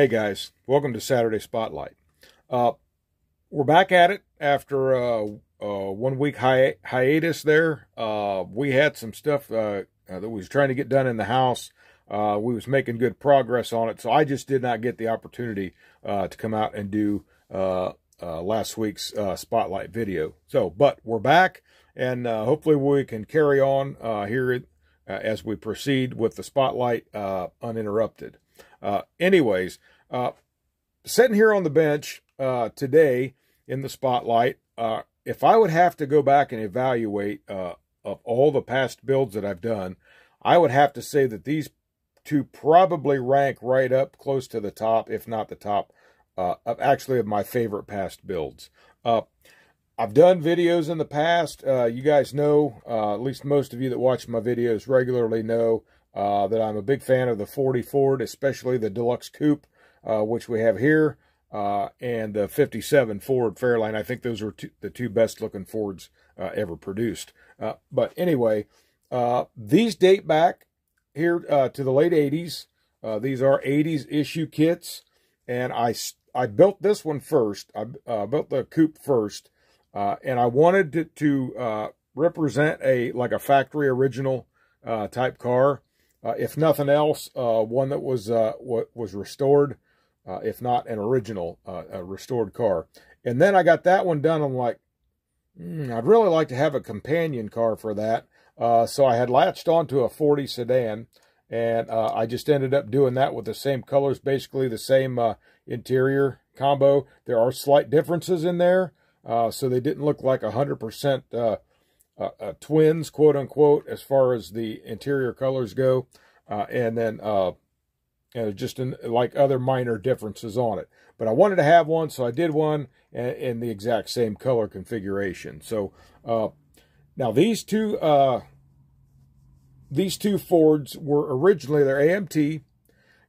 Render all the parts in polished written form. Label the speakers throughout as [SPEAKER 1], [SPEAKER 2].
[SPEAKER 1] Hey guys, welcome to Saturday Spotlight. We're back at it after a 1 week hiatus there. We had some stuff that we was trying to get done in the house. We was making good progress on it, so I just did not get the opportunity to come out and do last week's Spotlight video. But we're back, and hopefully we can carry on here as we proceed with the Spotlight uninterrupted. Anyways, sitting here on the bench today in the Spotlight, if I would have to go back and evaluate of all the past builds that I've done, I would have to say that these two probably rank right up close to the top, if not the top, of my favorite past builds. I've done videos in the past. You guys know, at least most of you that watch my videos regularly know, that I'm a big fan of the 40 Ford, especially the Deluxe Coupe, which we have here, and the 57 Ford Fairlane. I think those are the two best looking Fords ever produced. But anyway, these date back here to the late 80s. These are 80s issue kits, and I built this one first. I built the Coupe first, and I wanted to represent like a factory original type car. If nothing else, one that was restored, if not an original a restored car. And then I got that one done. I'm like, I'd really like to have a companion car for that. So I had latched onto a 40 sedan, and I just ended up doing that with the same colors, basically the same interior combo. There are slight differences in there, so they didn't look like 100% twins, quote unquote, as far as the interior colors go, and then just like other minor differences on it. But I wanted to have one, so I did one in the exact same color configuration. So now these two Fords were originally, they're AMT,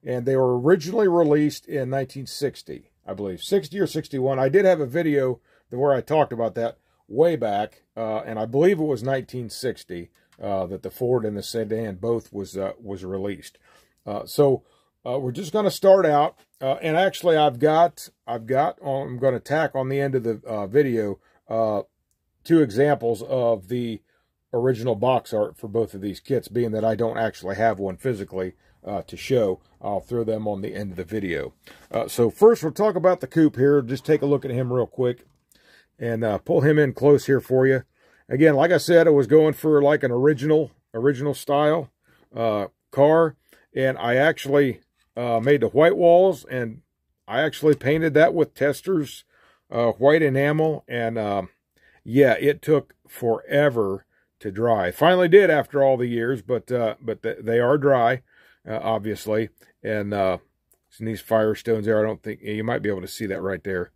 [SPEAKER 1] and they were originally released in 1960, I believe, 60 or 61. I did have a video where I talked about that way back, and I believe it was 1960 that the Ford and the sedan both was released. So we're just going to start out, and actually I'm going to tack on the end of the video two examples of the original box art for both of these kits, being that I don't actually have one physically to show. I'll throw them on the end of the video. So first we'll talk about the Coupe here. Just take a look at him real quick and pull him in close here for you. Again, like I said, I was going for like an original style car, and I actually made the white walls, and I actually painted that with Testors white enamel, and yeah, it took forever to dry. Finally did after all the years, but they are dry, obviously, and some these Firestones there. I don't think you might be able to see that right there.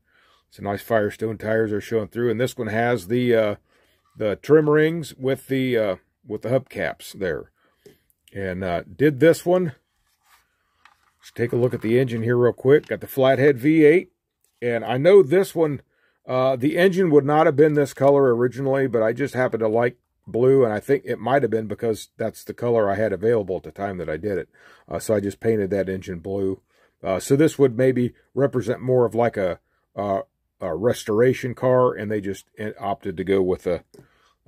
[SPEAKER 1] Some nice Firestone tires are showing through, and this one has the trim rings with the hubcaps there. And did this one. Let's take a look at the engine here real quick. Got the flathead V8, and I know this one, the engine would not have been this color originally, but I just happened to like blue, and I think it might have been because that's the color I had available at the time that I did it. So I just painted that engine blue. So this would maybe represent more of like a restoration car, and they just opted to go with a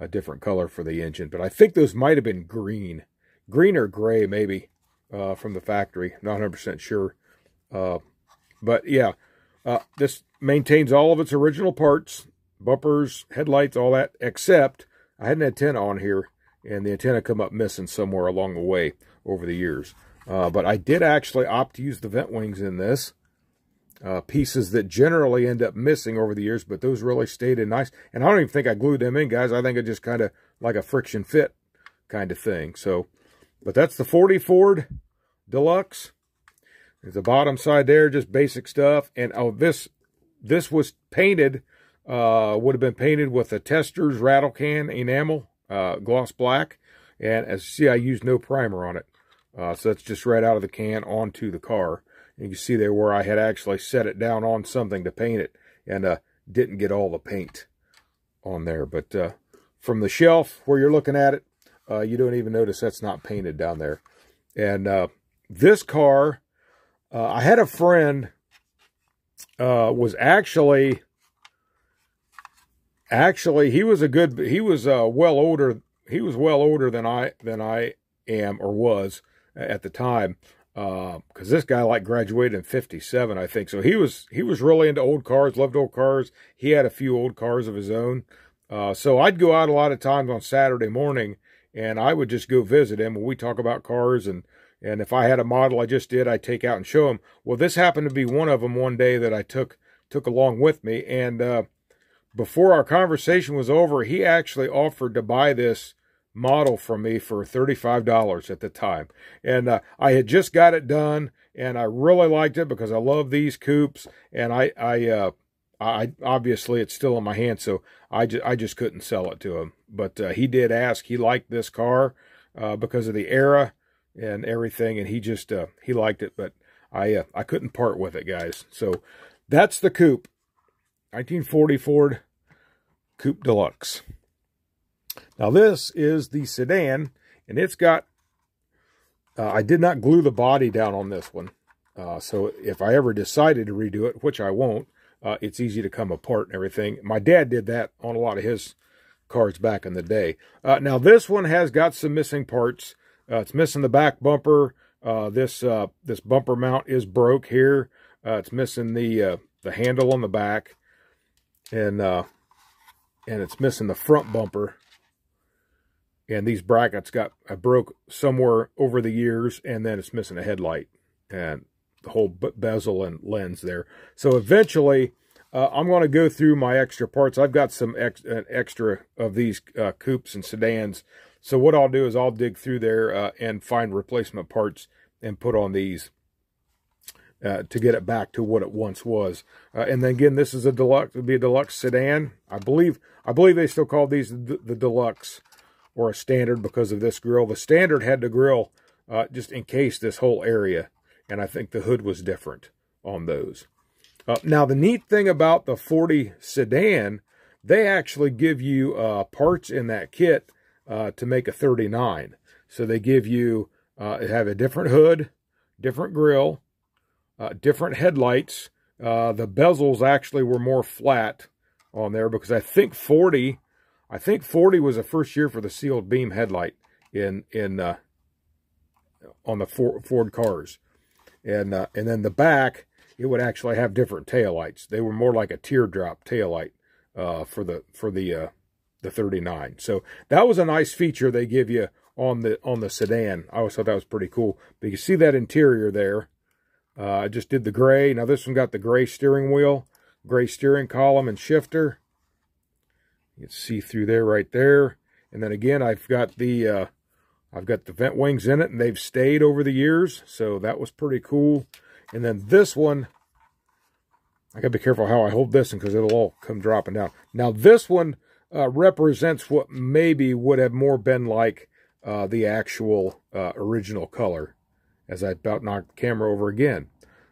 [SPEAKER 1] different color for the engine. But I think those might have been green or gray, maybe, from the factory. Not 100% sure. But yeah, this maintains all of its original parts, bumpers, headlights, all that, except I had an antenna on here, and the antenna come up missing somewhere along the way over the years. But I did actually opt to use the vent wings in this. Pieces that generally end up missing over the years, but those really stayed in nice. And I don't even think I glued them in, guys. I think it just kind of like a friction fit kind of thing. So, but that's the 40 Ford Deluxe. There's the bottom side there, just basic stuff. And oh, this was painted, would have been painted with a Testors rattle can enamel, gloss black. And as you see, I used no primer on it. So that's just right out of the can onto the car. You can see there where I had actually set it down on something to paint it, and didn't get all the paint on there. But from the shelf where you're looking at it, you don't even notice that's not painted down there. And this car, I had a friend was actually he was well older. He was well older than I am or was at the time, because this guy like graduated in '57, I think. So he was really into old cars, loved old cars. He had a few old cars of his own. So I'd go out a lot of times on Saturday morning, and I would just go visit him, and we talk about cars, and if I had a model I just did, I'd take out and show him. Well, this happened to be one of them one day that I took along with me, and before our conversation was over, he actually offered to buy this model from me for $35 at the time. And I had just got it done, and I really liked it because I love these coupes, and I obviously it's still in my hand, so I just couldn't sell it to him. But he did ask. He liked this car because of the era and everything, and he liked it, but I couldn't part with it, guys. So that's the coupe, 1940 Ford Coupe Deluxe. Now this is the sedan, and it's got, I did not glue the body down on this one. So if I ever decided to redo it, which I won't, it's easy to come apart and everything. My dad did that on a lot of his cars back in the day. Now this one has got some missing parts. It's missing the back bumper. This bumper mount is broke here. It's missing the handle on the back, and it's missing the front bumper. And these brackets broke somewhere over the years, and then it's missing a headlight and the whole bezel and lens there. So eventually, I'm going to go through my extra parts. I've got some extra of these coupes and sedans. So what I'll do is I'll dig through there and find replacement parts and put on these to get it back to what it once was. And then again, this is a deluxe. It would be a deluxe sedan. I believe they still call these the deluxe or a standard because of this grille. The standard had the grille just encased this whole area, and I think the hood was different on those. Now, the neat thing about the 40 sedan, they actually give you parts in that kit to make a 39. So they give you, have a different hood, different grille, different headlights. The bezels actually were more flat on there because I think 40 was the first year for the sealed beam headlight on the Ford cars. And then the back, it would actually have different taillights. They were more like a teardrop taillight for the 39. So that was a nice feature they give you on the sedan. I always thought that was pretty cool. But you see that interior there. I just did the gray. Now this one got the gray steering wheel, gray steering column and shifter. You can see through there, right there. And then again, I've got the vent wings in it, and they've stayed over the years. So that was pretty cool. And then this one, I gotta be careful how I hold this one because it'll all come dropping down. Now this one represents what maybe would have more been like the actual original color, as I about knocked the camera over again.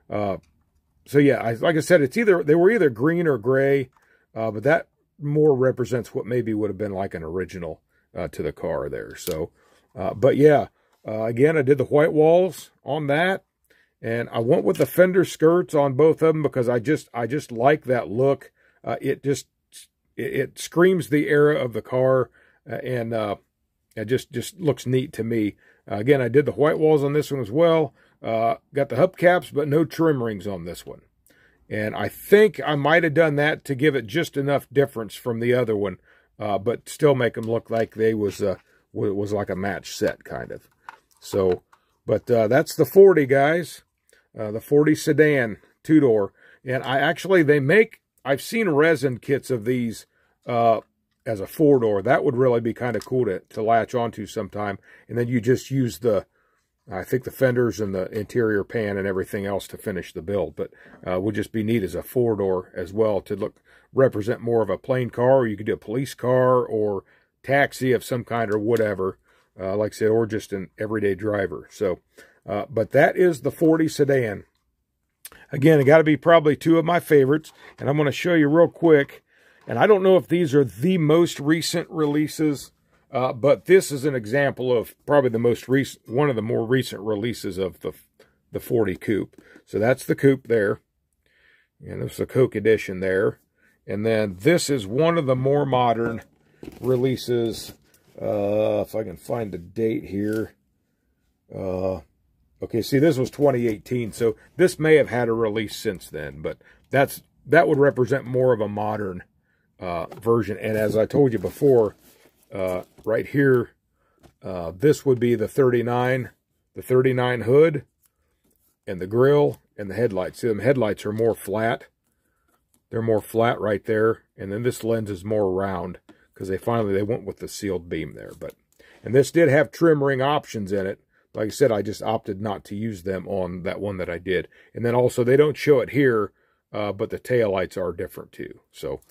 [SPEAKER 1] So yeah, like I said, they were either green or gray, but that more represents what maybe would have been like an original to the car there. So, but yeah, again, I did the white walls on that, and I went with the fender skirts on both of them because I just like that look. It screams the era of the car, and it just looks neat to me. Again, I did the white walls on this one as well. Got the hubcaps, but no trim rings on this one. And I think I might have done that to give it just enough difference from the other one, but still make them look like they was like a match set kind of. So, but that's the 40, guys. The 40 sedan 2-door. And I've seen resin kits of these as a 4-door. That would really be kind of cool to latch onto sometime. And then you just use I think the fenders and the interior pan and everything else to finish the build. But would just be neat as a 4-door as well to represent more of a plain car. Or you could do a police car or taxi of some kind or whatever, like I said, or just an everyday driver. So, but that is the 40 sedan. Again, it got to be probably two of my favorites, and I'm going to show you real quick. And I don't know if these are the most recent releases, but this is an example of probably the most recent, one of the more recent releases of the the 40 Coupe. So that's the Coupe there. And there's the Coke edition there. And then this is one of the more modern releases. If I can find the date here. Okay, see, this was 2018, so this may have had a release since then, but that would represent more of a modern version. And as I told you before, right here, this would be the 39 hood, and the grill, and the headlights. See, them headlights are more flat. They're more flat right there, and then this lens is more round, because they went with the sealed beam there. And this did have trim ring options in it. Like I said, I just opted not to use them on that one that I did. And then also, they don't show it here, but the taillights are different too. So,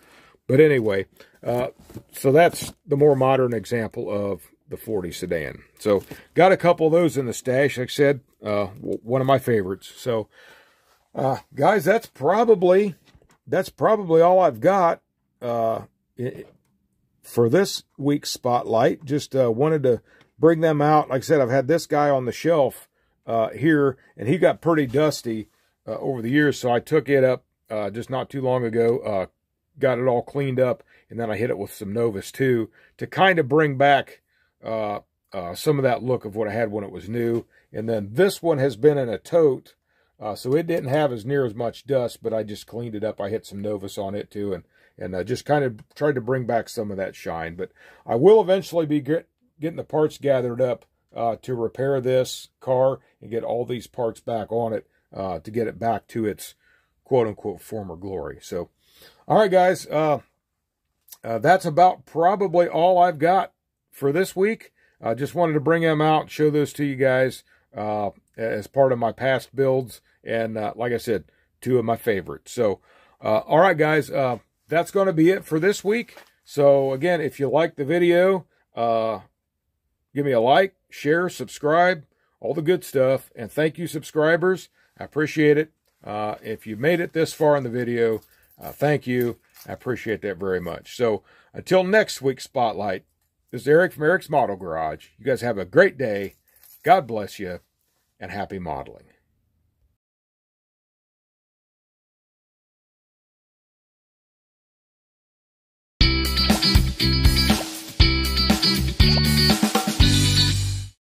[SPEAKER 1] but anyway, so that's the more modern example of the 40 sedan. So, got a couple of those in the stash. Like I said, one of my favorites. So, guys, that's probably all I've got for this week's Spotlight. Just wanted to bring them out. Like I said, I've had this guy on the shelf here, and he got pretty dusty over the years, so I took it up just not too long ago, got it all cleaned up, and then I hit it with some Novus too, to kind of bring back some of that look of what I had when it was new. And then this one has been in a tote, so it didn't have as near as much dust, but I just cleaned it up. I hit some Novus on it too, and just kind of tried to bring back some of that shine. But I will eventually be getting the parts gathered up to repair this car and get all these parts back on it to get it back to its quote-unquote former glory. So, all right, guys, that's about probably all I've got for this week. I just wanted to bring them out, show those to you guys as part of my past builds, and like I said, two of my favorites. So, all right, guys, that's going to be it for this week. So, again, if you like the video, give me a like, share, subscribe, all the good stuff. And thank you, subscribers. I appreciate it. If you made it this far in the video, thank you. I appreciate that very much. So until next week's Spotlight, this is Eric from Eric's Model Garage. You guys have a great day. God bless you, and happy modeling.